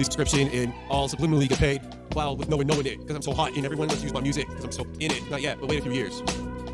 subscription and all subliminally get paid while with no one knowing it because I'm so hot and everyone wants to use my music because I'm so in it. Not yet, but wait a few years.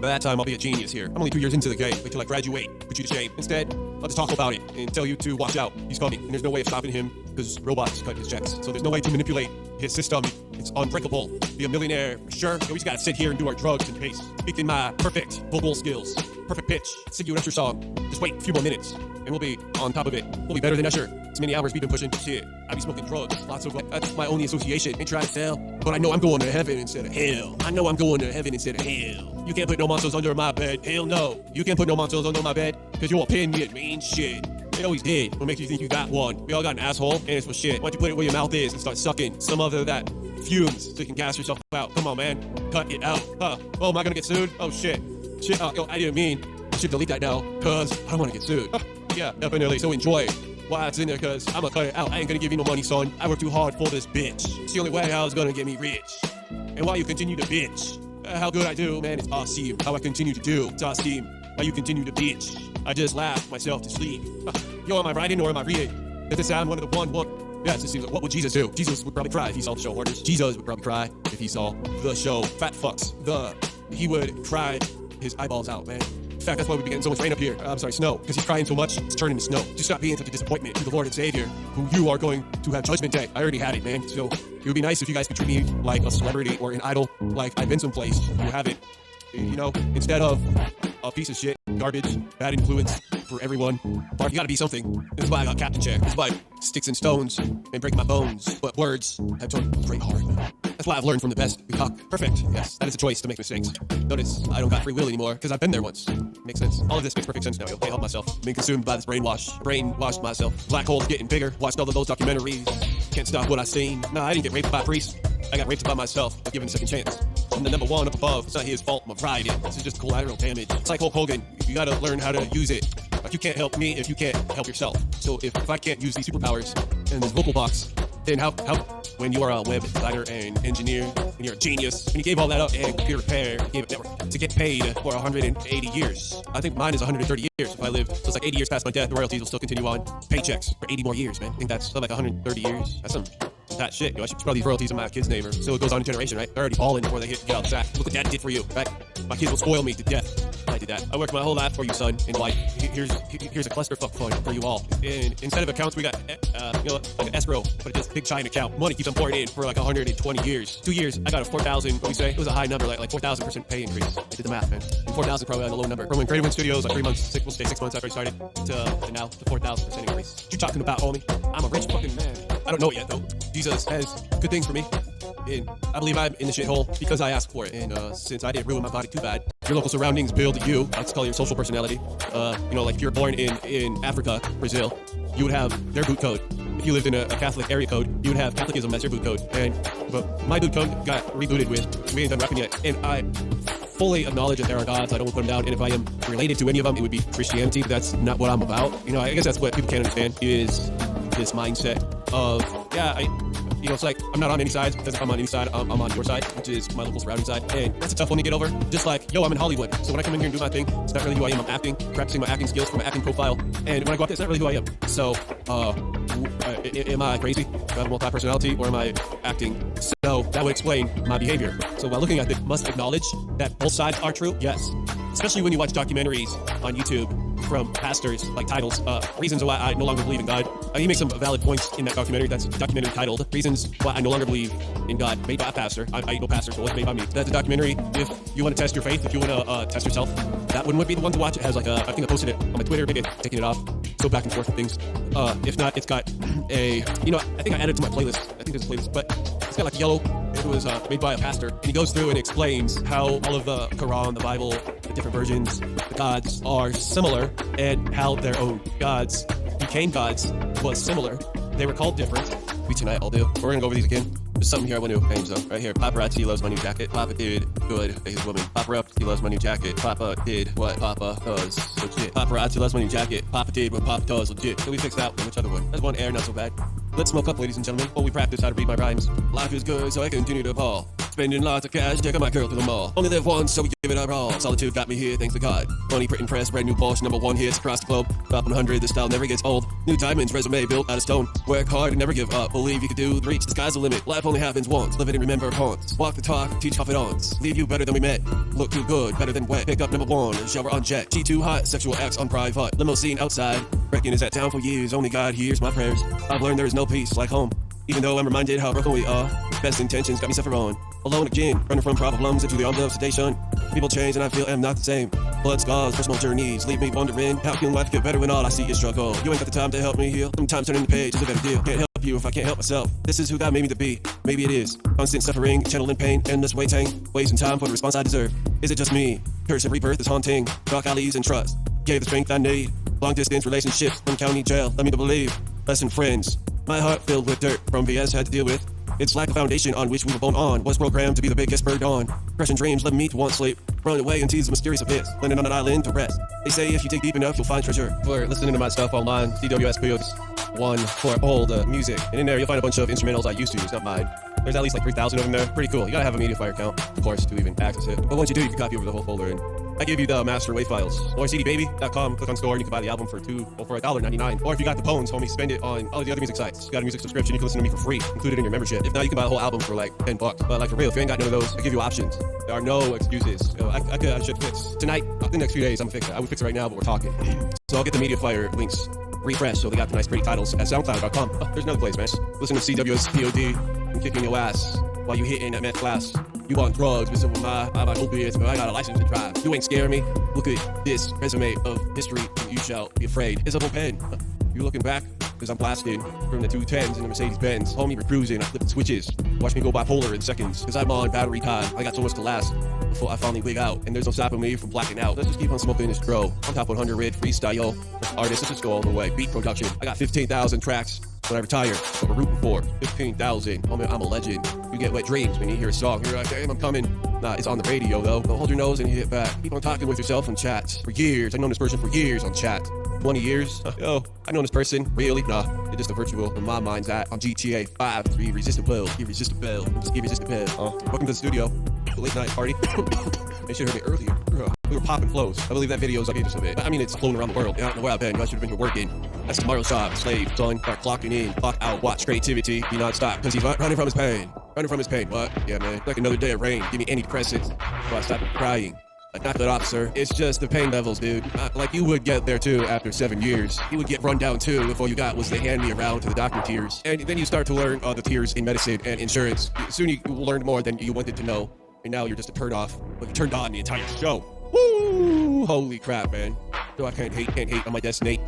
By that time, I'll be a genius here. I'm only 2 years into the game. Wait till I graduate, put you to shame. Instead, I'll just talk about it and tell you to watch out. He's coming, and there's no way of stopping him because robots cut his checks. So there's no way to manipulate his system. It's unbreakable. Be a millionaire, for sure. We just gotta sit here and do our drugs and pace. Speaking my perfect vocal skills, perfect pitch, sing you an Usher song. Just wait a few more minutes, and we'll be on top of it. We'll be better than Usher. It's many hours we've been pushing. Shit, I be smoking drugs. Lots of that's my only association. Ain't trying to tell, but I know I'm going to heaven instead of hell. I know I'm going to heaven instead of hell. You can't put no monsters under my bed. Hell no. You can't put no monsters under my bed because you won't pin me at mean shit. It always did. What makes you think you got one? We all got an asshole, and it's for shit. Why don't you put it where your mouth is and start sucking some of that fumes so you can gas yourself out? Come on, man. Cut it out. Oh, am I gonna get sued? Oh, shit. Shit, I didn't mean. I should delete that now, because I don't want to get sued. Yeah, definitely. So enjoy why it's in there, because I'm gonna cut it out. I ain't gonna give you no money, son. I worked too hard for this bitch. It's the only way how it's gonna get me rich. And why you continue to bitch? How good I do, man, it's awesome. How I continue to do, it's awesome. How you continue to bitch. I just laugh myself to sleep. Yo, am I writing or am I reading? Does it sound one of the one? Yeah, it just seems like, what would Jesus do? Jesus would probably cry if he saw the show Hoarders. Jesus would probably cry if he saw the show Fat Fucks. He would cry his eyeballs out, man. In fact, that's why we be getting so much rain up here. I'm sorry, snow. Because he's crying so much, it's turning to snow. Just stop being such a disappointment to the Lord and Savior, who you are going to have judgment day. I already had it, man. So it would be nice if you guys could treat me like a celebrity or an idol, like I've been someplace. You haven't. You know, instead of a piece of shit, garbage, bad influence for everyone. But you gotta be something. This is why I got captain chair. This is why sticks and stones and break my bones. But words have turned great heart. That's why I've learned from the best. We talk perfect. Yes, that is a choice to make mistakes. Notice I don't got free will anymore because I've been there once. Makes sense. All of this makes perfect sense now. I can't help myself. Being consumed by this brainwashed myself. Black holes getting bigger. Watched all of those documentaries. Can't stop what I seen. Nah, I didn't get raped by a priest. I got raped by myself. But given a second chance. I'm the number one up above. It's not his fault. I'm riding. This is just collateral damage. It's like Hulk Hogan. You gotta learn how to use it. Like, you can't help me if you can't help yourself. So if I can't use these superpowers and this vocal box, then how when you are a web designer and engineer and you're a genius and you gave all that up and computer repair, you gave it network to get paid for 180 years. I think mine is 130 years if I live. So it's like 80 years past my death, the royalties will still continue on. Paychecks for 80 more years, man. I think that's like 130 years. That's some that shit. You know, I should spell these royalties in my kid's name, or so it goes on a generation, right? They're already balling before they get out of the sack. Look what dad did for you, right? My kids will spoil me to death. I did that. I worked my whole life for you, son and wife. Here's a clusterfuck fund for you all. And instead of accounts, we got like an escrow, but it's just a big giant account. Money keeps on pouring in for like 120 years. 2 years, I got a 4,000. What do we say? It was a high number, like 4,000% pay increase. I did the math, man. And 4,000 probably like a low number. From when Creative Wind Studios, like 3 months, 6 months after I started, to now the 4,000% increase. What you talking about, homie? I'm a rich fucking man. I don't know it yet though. Jesus has good things for me. And I believe I'm in the shithole because I asked for it. And since I didn't ruin my body too bad, your local surroundings build you. Let's call your social personality. Like if you're born in Africa, Brazil, you would have their boot code. If you lived in a Catholic area code, you would have Catholicism as your boot code. But my boot code got rebooted with, we ain't done rapping yet. And I fully acknowledge that there are gods. I don't want to put them down. And if I am related to any of them, it would be Christianity. That's not what I'm about. I guess that's what people can't understand is this mindset of, it's like, I'm not on any sides, because if I'm on any side, I'm on your side, which is my local surrounding side, and that's a tough one to get over. Just like, I'm in Hollywood, so when I come in here and do my thing, it's not really who I am. I'm acting, practicing my acting skills for my acting profile, and when I go out there, it's not really who I am. So, am I crazy? Do I have a multi-personality, or am I acting? So, that would explain my behavior. So, while looking at it, must acknowledge that both sides are true, yes. Especially when you watch documentaries on YouTube from pastors, like titles, reasons why I no longer believe in God. He makes some valid points in that documentary. That's a documentary titled Reasons Why I No Longer Believe in God, made by a pastor. I ain't no pastor, so it's made by me. That's a documentary. If you want to test your faith, if you want to test yourself, that one would be the one to watch. It has I think I posted it on my Twitter, maybe taking it off. So back and forth with things. If not, it's got I think I added it to my playlist. I think there's a playlist, but it's got yellow. It was made by a pastor. And he goes through and explains how all of the Quran, the Bible, the different versions, the gods are similar, and how their own gods became gods was similar. They were called different. Tonight I'll do. We're gonna go over these again. There's something here I want to change though. Right here. Paparazzi loves my new jacket. Papa did good. His woman. Paparazzi loves my new jacket. Papa did what Papa does. Legit. Paparazzi loves my new jacket. Papa did what Papa does. Legit. So we fix that one. Which other one? There's one air, not so bad. Let's smoke up, ladies and gentlemen, while we practice how to read my rhymes. Life is good, so I continue to ball. Spending lots of cash, taking my girl to the mall. Only live once, so we give it it I raw. Solitude got me here, thanks to God. Funny print and press, brand new Porsche, #1 hits across the globe. Top 100, this style never gets old. New diamonds, resume built out of stone. Work hard and never give up. Believe you can do the reach, the sky's the limit. Life only happens once. Live it and remember haunts. Walk the talk, teach confidants. Leave you better than we met. Look too good, better than wet. Pick up #1, shower on jet. G2 hot, sexual acts on private. Limousine outside. Reckon is at town for years. Only God hears my prayers. I've learned there is no peace like home. Even though I'm reminded how broken we are. Best intentions got me suffering on. Alone again, running from problems into the arms of sedation. People change and I feel I'm not the same. Blood scars, personal journeys, leave me wondering how can life get better when all I see is struggle. You ain't got the time to help me heal. Sometimes turning the page is a better deal. Can't help you if I can't help myself. This is who God made me to be. Maybe it is. Constant suffering, channeling pain, endless waiting. Wasting time for the response I deserve. Is it just me? Curse and rebirth is haunting. Dark alleys and trust. Gave the strength I need. Long distance relationships from county jail. Led me to believe. Lesson friends. My heart filled with dirt from BS had to deal with. It's like a foundation on which we were born on. Was programmed to be the biggest bird on. Crushing dreams led me to want sleep. Run away and tease the mysterious abyss. Landing on an island to rest. They say if you dig deep enough, you'll find treasure. For listening to my stuff online, CWSPOs1 for all the music. And in there, you'll find a bunch of instrumentals I used to use, not mine. There's at least like 3,000 of them there. Pretty cool. You gotta have a MediaFire account, of course, to even access it. But once you do, you can copy over the whole folder. And I give you the master WAV files. Or cdbaby.com, click on store, and you can buy the album for $1.99. Or if you got the bones, homie, spend it on all the other music sites. You got a music subscription, you can listen to me for free, included in your membership. If not, you can buy the whole album for like $10. But like for real, if you ain't got none of those, I give you options. There are no excuses. I should fix tonight. The next few days, I'm gonna fix it. I would fix it right now, but we're talking. So I'll get the MediaFire links refreshed, so they got the nice pretty titles at SoundCloud.com. Oh, there's another place, man. Listen to CWSPOD. I'm kicking your ass while you hitting that meth class. You want drugs, but with my opiates, but I got a license to drive. You ain't scaring me. Look at this resume of history, and you shall be afraid. It's a bullpen. You looking back? Because I'm blasting from the 210s in the Mercedes-Benz. Homie, we're cruising. I flip the switches. Watch me go bipolar in seconds. Because I'm on battery time. I got so much to last before I finally wig out. And there's no stopping me from blacking out. Let's just keep on smoking this grow. I'm top 100 red freestyle. Artist, let's just go all the way. Beat production. I got 15,000 tracks. When I retire, what we're rooting for, 15,000. Homie, I'm a legend. You get wet dreams when you hear a song. You're like, damn, I'm coming. Nah, it's on the radio, though. Don't hold your nose and hit back. Keep on talking with yourself in chats. For years, I've known this person for years on chat. 20 years? Yo, I've known this person. Really? Nah, it's just a virtual. In my mind's at on GTA 5. Irresistible. Irresistible. Just irresistible. Welcome to the studio. The late night party. They should have heard me earlier. We were popping flows. I believe that video is just a bit. I mean, it's flown around the world. I don't know where I've been. I should have been here working. That's tomorrow's job. Slave, son. Start clocking in. Clock out. Watch creativity. Be non-stop. Because he's running from his pain. Running from his pain. What? Yeah, man. Like another day of rain. Give me antidepressants. So I stop crying. Like, knock that off, sir. It's just the pain levels, dude. Like, you would get there, too, after 7 years. You would get run down, too, if all you got was the hand me around to the doctor tears. And then you start to learn the tears in medicine and insurance. Soon you learned more than you wanted to know. And now you're just a turn off. But you turned on the entire show. Woo! Holy crap, man. So I can't hate on my destiny.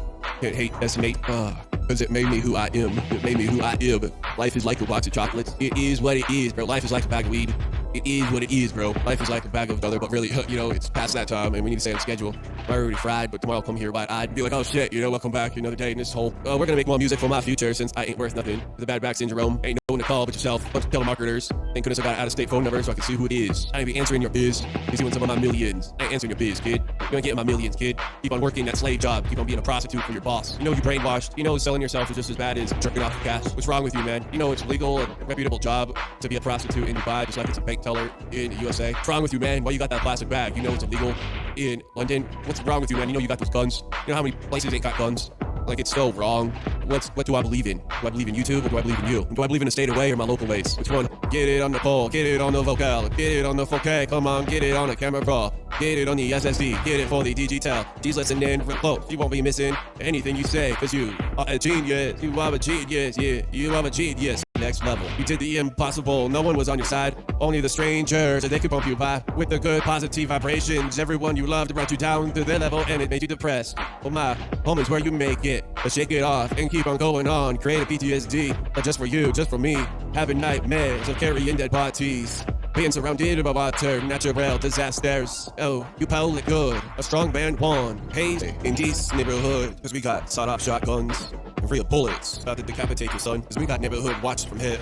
Can't hate, decimate. Because it made me who I am. It made me who I am. Life is like a box of chocolates. It is what it is, bro. Life is like a bag of weed. It is what it is, bro. Life is like a bag of dollar, but really, you know, it's past that time, and we need to stay on schedule. I'm already fried, but tomorrow I'll come here wide-eyed and be like, oh shit, you know, welcome back another day in this hole. We're gonna make more music for my future since I ain't worth nothing. The bad back syndrome. Ain't no one to call but yourself. Bunch of telemarketers. Thank goodness I got an out-of-state phone number so I can see who it is. I ain't be answering your biz. He's doing some of my millions. I ain't answering your biz, kid. You ain't getting my millions, kid. Keep on working that slave job. Keep on being a prostitute for your boss. You know you brainwashed. You know selling yourself is just as bad as jerking off the cash. What's wrong with you, man? You know it's legal and a reputable job to be a prostitute in Dubai, just like it's a bank teller in the USA. What's wrong with you, man? Why you got that plastic bag? You know it's illegal in London. What's wrong with you, man? You know you got those guns. You know how many places ain't got guns? Like, it's so wrong. What do I believe in? Do I believe in YouTube or do I believe in you? Do I believe in the state away or my local ways? Which one? Get it on the pole, get it on the vocal, get it on the 4K, come on, get it on the camera raw, get it on the SSD, get it for the digital. She's listening real close, you won't be missing anything you say, cause you are a genius, you are a genius, yeah, you are a genius. Next level. You did the impossible. No one was on your side. Only the strangers, and they could bump you by with the good positive vibrations. Everyone you loved brought you down to their level, and it made you depressed. Oh my, home is where you make it. But shake it off and keep on going on. Create a PTSD, not just for you, just for me. Having nightmares of carrying dead bodies. Being surrounded by water, natural disasters. Oh, you power it good. A strong band won. Hey, in this neighborhood, cause we got sawed-off shotguns and real bullets. About to decapitate your son, cause we got neighborhood watch from here.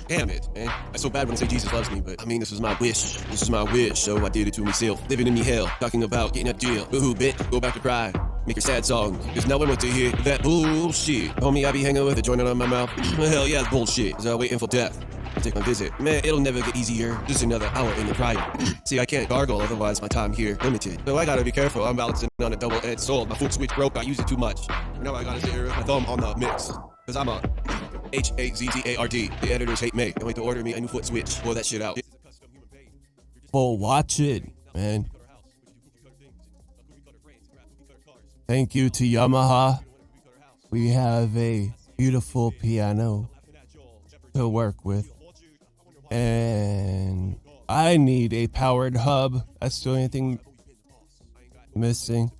Damn it, man. I so bad when I say Jesus loves me, but I mean, this is my wish. This is my wish, so I did it to myself. Living in the hell, talking about getting a deal. Boo-hoo, bitch, go back to cry. Make your sad songs, cause no one wants to hear that bullshit. Homie, I be hanging with a joint on my mouth. Hell yeah, it's bullshit, cause I'm waiting for death. Take my visit. Man, it'll never get easier. Just another hour in the dryer. See, I can't gargle, otherwise my time here limited. So I gotta be careful. I'm balancing on a double-edged sword. My foot switch broke. I used it too much. Now I gotta sit here with my thumb on the mix. Cause I'm a Hazzard. The editors hate me. They wait to order me a new foot switch. Pull that shit out. Well, watch it, man. Thank you to Yamaha. We have a beautiful piano to work with. And I need a powered hub. That's the only thing missing.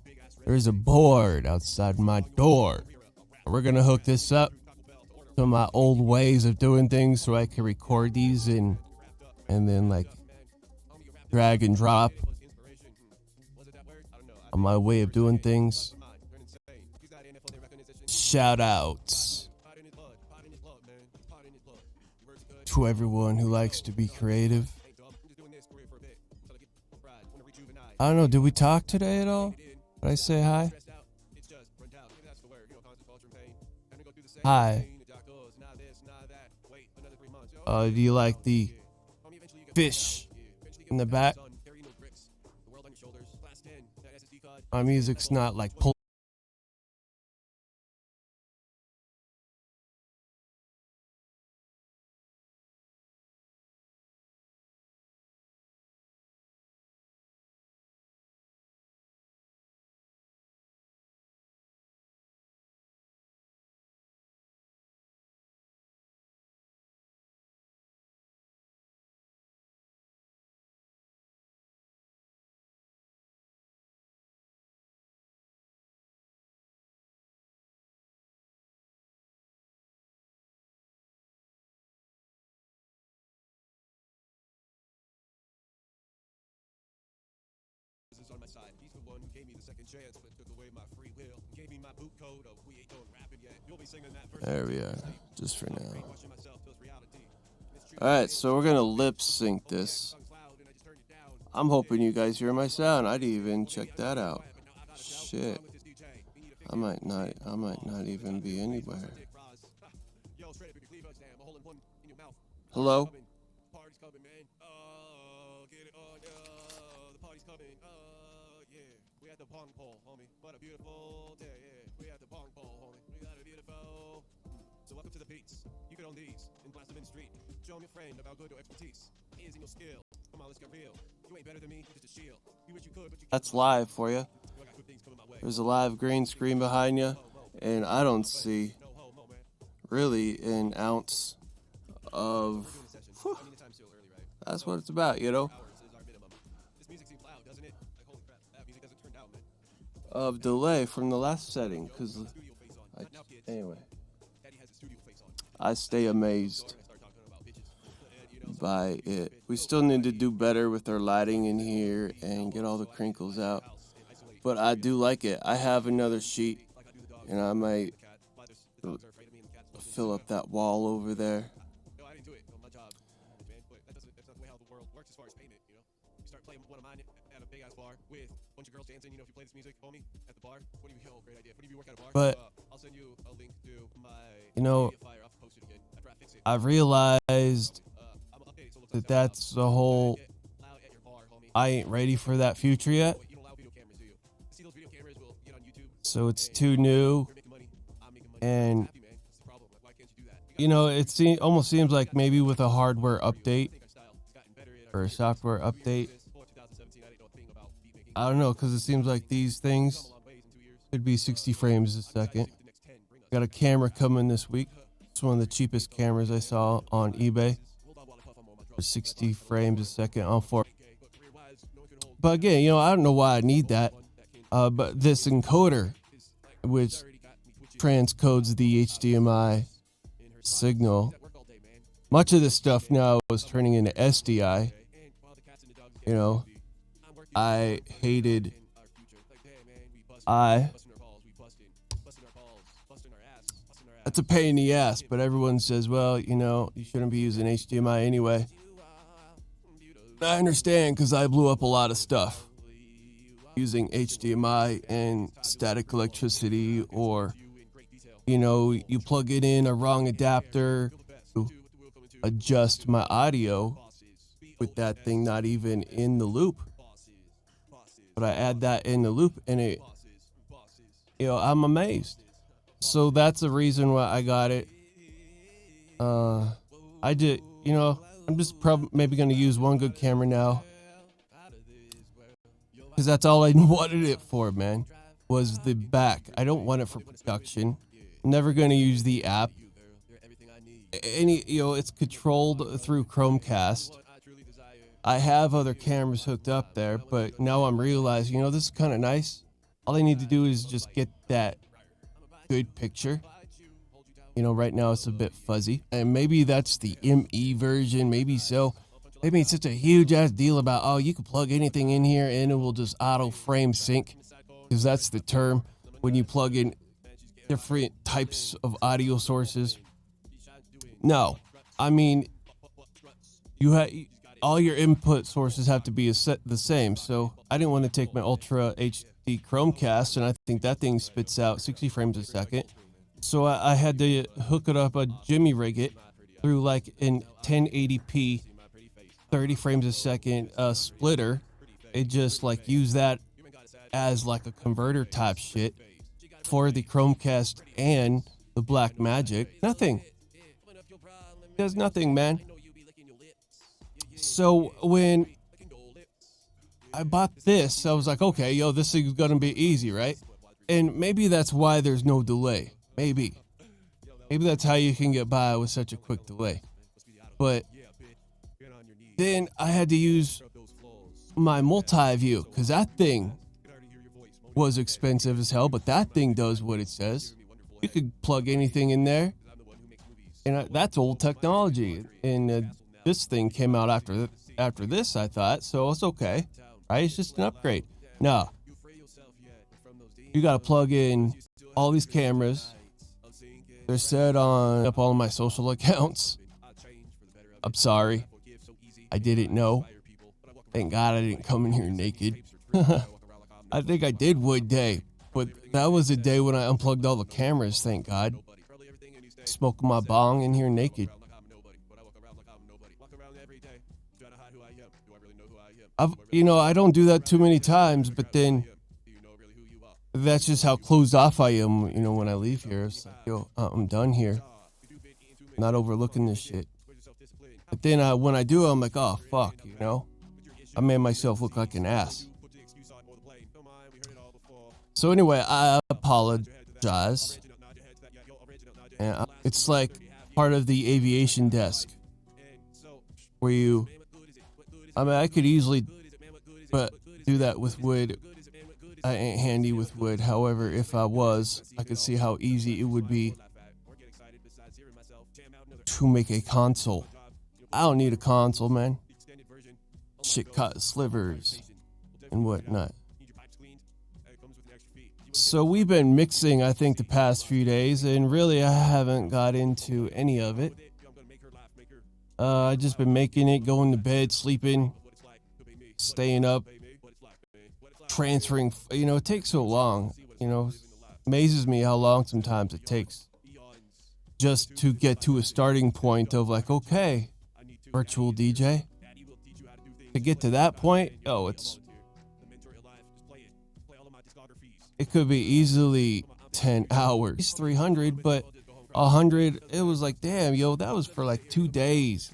There's a board outside my door. We're going to hook this up to my old ways of doing things so I can record these and then like drag and drop on my way of doing things. Shout outs to everyone who likes to be creative. I don't know, did we talk today at all? Did I say hi? Hi. Do you like the fish in the back? My music's not like pull. On my side. He's the one who gave me the second chance, but took away my free will. Gave me my boot code of we ain't done rapping yet. You'll be singing that first. There we are, just for now. Alright, so we're gonna lip sync this. I'm hoping you guys hear my sound. I didn't even check that out. Shit. I might not even be anywhere. Hello? We had the pong pole, homie. What a beautiful day, yeah. We had the pong pole, homie. We got a beautiful. So welcome to the beats. You can own these and blast them in the street. Show them your friend about good or expertise. Is in your skill. Come on, let's get real. You ain't better than me, you're just a shield. You wish you could, but you That's live for you. There's a live green screen behind you, and I don't see really an ounce of. Whew, that's what it's about, you know? Of delay from the last setting, because anyway, I stay amazed by it. We still need to do better with our lighting in here and get all the crinkles out, but I do like it. I have another sheet, and I might fill up that wall over there. But you know, I've realized that that's the whole. I ain't ready for that future yet. So it's too new, and you know, it almost seems like maybe with a hardware update or a software update. I don't know, because it seems like these things could be 60 frames a second. Got a camera coming this week. It's one of the cheapest cameras I saw on eBay for 60 frames a second on 4. But again, you know, I don't know why I need that. But this encoder, which transcodes the HDMI signal, much of this stuff now is turning into SDI. You know, I hated. That's a pain in the ass, but everyone says, well, you know, you shouldn't be using HDMI anyway. I understand, because I blew up a lot of stuff using HDMI and static electricity, or, you know, you plug it in a wrong adapter, adjust my audio with that thing not even in the loop. But I add that in the loop and I'm amazed. So that's the reason why I got it. I did, I'm just maybe going to use one good camera now. Because that's all I wanted it for, man, was the back. I don't want it for production. I'm never going to use the app. It's controlled through Chromecast. I have other cameras hooked up there, but now I'm realizing, this is kind of nice. All I need to do is just get that good picture. Right now it's a bit fuzzy. And maybe that's the ME version, maybe so. They made such a huge ass deal about, you can plug anything in here and it will just auto frame sync. Because that's the term when you plug in different types of audio sources. No, I mean, all your input sources have to be the same. So I didn't want to take my Ultra HD Chromecast, and I think that thing spits out 60 frames a second. So I had to hook it up, Jimmy rig it through like an 1080p, 30 frames a second splitter. It just like use that as like a converter type shit for the Chromecast and the Black Magic. Nothing. Does nothing, man. So when I bought this, I was like, okay, this thing's gonna be easy, right? And maybe that's why there's no delay. Maybe that's how you can get by with such a quick delay. But then I had to use my multi-view because that thing was expensive as hell, but that thing does what it says. You could plug anything in there, and that's old technology. And this thing came out after this, I thought, so it's okay, right? It's just an upgrade. No, you got to plug in all these cameras. They're set on up all of my social accounts. I'm sorry. I didn't know. Thank God I didn't come in here naked. I think I did one day, but that was a day when I unplugged all the cameras, thank God. Smoking my bong in here naked. I don't do that too many times, but then that's just how closed off I am, when I leave here. It's like, I'm done here. Not overlooking this shit. But then when I do, I'm like, oh, fuck, I made myself look like an ass. So anyway, I apologize. And it's like part of the aviation desk where I could easily do that with wood. I ain't handy with wood. However, if I was, I could see how easy it would be to make a console. I don't need a console, man. Shit cut slivers and whatnot. So we've been mixing, I think, the past few days, and really I haven't got into any of it. I just been making it, going to bed, sleeping, staying up, transferring. It takes so long. Amazes me how long sometimes it takes just to get to a starting point of like, okay, virtual DJ. To get to that point, it could be easily 10 hours. It's 300, but 100, it was like, damn, that was for like 2 days.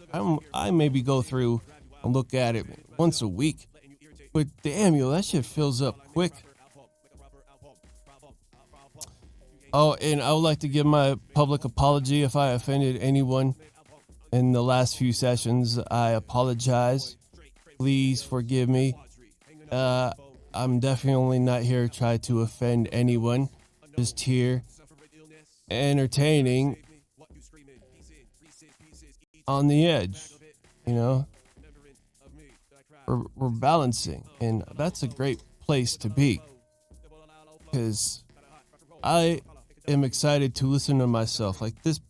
I maybe go through and look at it once a week. But damn, that shit fills up quick. Oh, and I would like to give my public apology if I offended anyone in the last few sessions. I apologize. Please forgive me. I'm definitely not here to try to offend anyone. Just here entertaining on the edge, We're balancing, and that's a great place to be, because I am excited to listen to myself. Like this,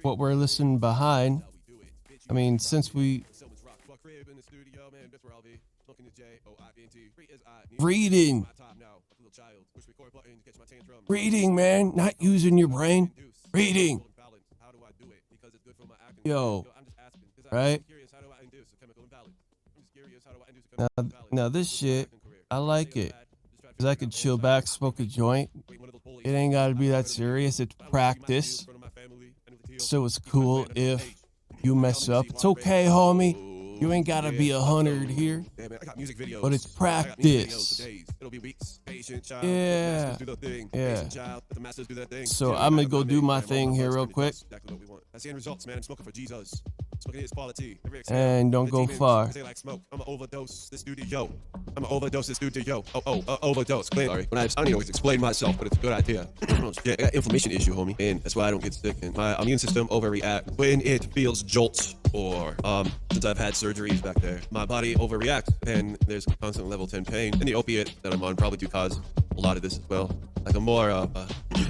what we're listening behind, since we reading, man, not using your brain, reading. right? Now this shit, I like it. Because I could chill back, smoke a joint. It ain't got to be that serious. It's practice. So it's cool if you mess up. It's okay, homie. You ain't got to be 100 here. But it's practice. Yeah. Yeah. So I'm going to go do my thing here real quick. And don't go far. I'm gonna overdose this studio. Overdose. Sorry. I don't even always explain myself, but it's a good idea. Yeah, I got inflammation issue, homie, and that's why I don't get sick. And my immune system overreacts when it feels jolts, or since I've had surgeries back there, my body overreacts, and there's constant level 10 pain. And the opiate that I'm on probably do cause a lot of this as well. Like I'm more,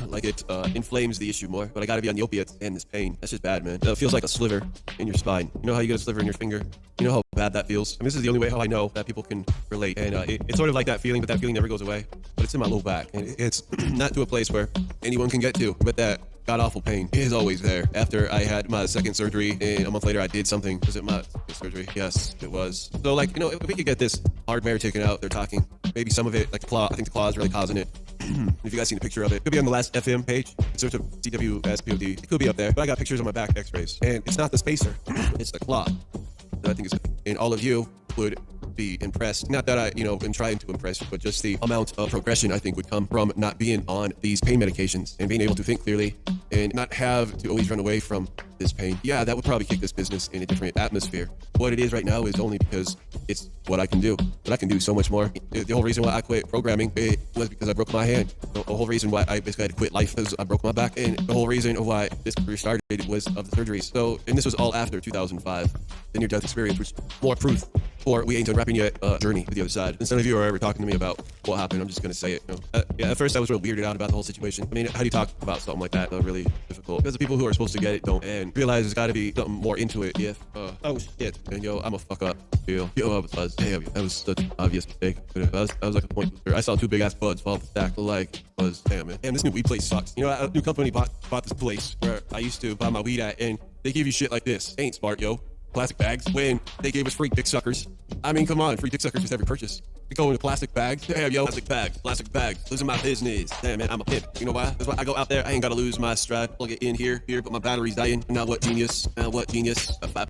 like it inflames the issue more. But I gotta be on the opiates and this pain. That's just bad, man. It feels like a sliver in your spine. You know how you get a sliver in your finger? You know how bad that feels? I mean, this is the only way how I know that people can relate. And it's sort of like that feeling, but that feeling never goes away. But it's in my low back. And it's not to a place where anyone can get to. But that god-awful pain is always there. After I had my second surgery, and a month later I did something. Was it my surgery? Yes, it was. So, like, you know, if we could get this hardware taken out, they're talking. Maybe some of it, like the claw, I think the claw is really causing it. If you guys seen a picture of it, it could be on the last FM page. It's sort of CWSPOD. It could be up there. But I got pictures on my back x-rays. And it's not the spacer. It's the claw. That I think is, and all of you would be impressed. Not that I, am trying to impress you, but just the amount of progression I think would come from not being on these pain medications and being able to think clearly and not have to always run away from this pain. Yeah, that would probably kick this business in a different atmosphere. What it is right now is only because it's what I can do. But I can do so much more. The whole reason why I quit programming was because I broke my hand. The whole reason why I basically had to quit life is I broke my back. And the whole reason why this career started was of the surgeries. So, and this was all after 2005, the near-death experience, which more proof for we ain't done wrapping yet journey to the other side. And some of you are ever talking to me about what happened. I'm just going to say it. Yeah, at first I was real weirded out about the whole situation. I mean, how do you talk about something like that? Really difficult. Because the people who are supposed to get it don't. And realize there's got to be something more into it if, oh shit, and I'm a fuck up. Yo, I was, damn, that was such an obvious mistake. I was like a point. I saw two big ass buds fall off the stack. Like, was, damn, man. Damn, this new weed place sucks. A new company bought this place where I used to buy my weed at, and they give you shit like this. Ain't smart, yo. Plastic bags when they gave us free dick suckers. I mean, come on, free dick suckers with every purchase. We go into plastic bags. Damn, yo, plastic bags. Losing my business. Damn, man, I'm a pimp. You know why? That's why I go out there. I ain't gotta lose my stride. Plug it in here, but my battery's dying. Now what genius?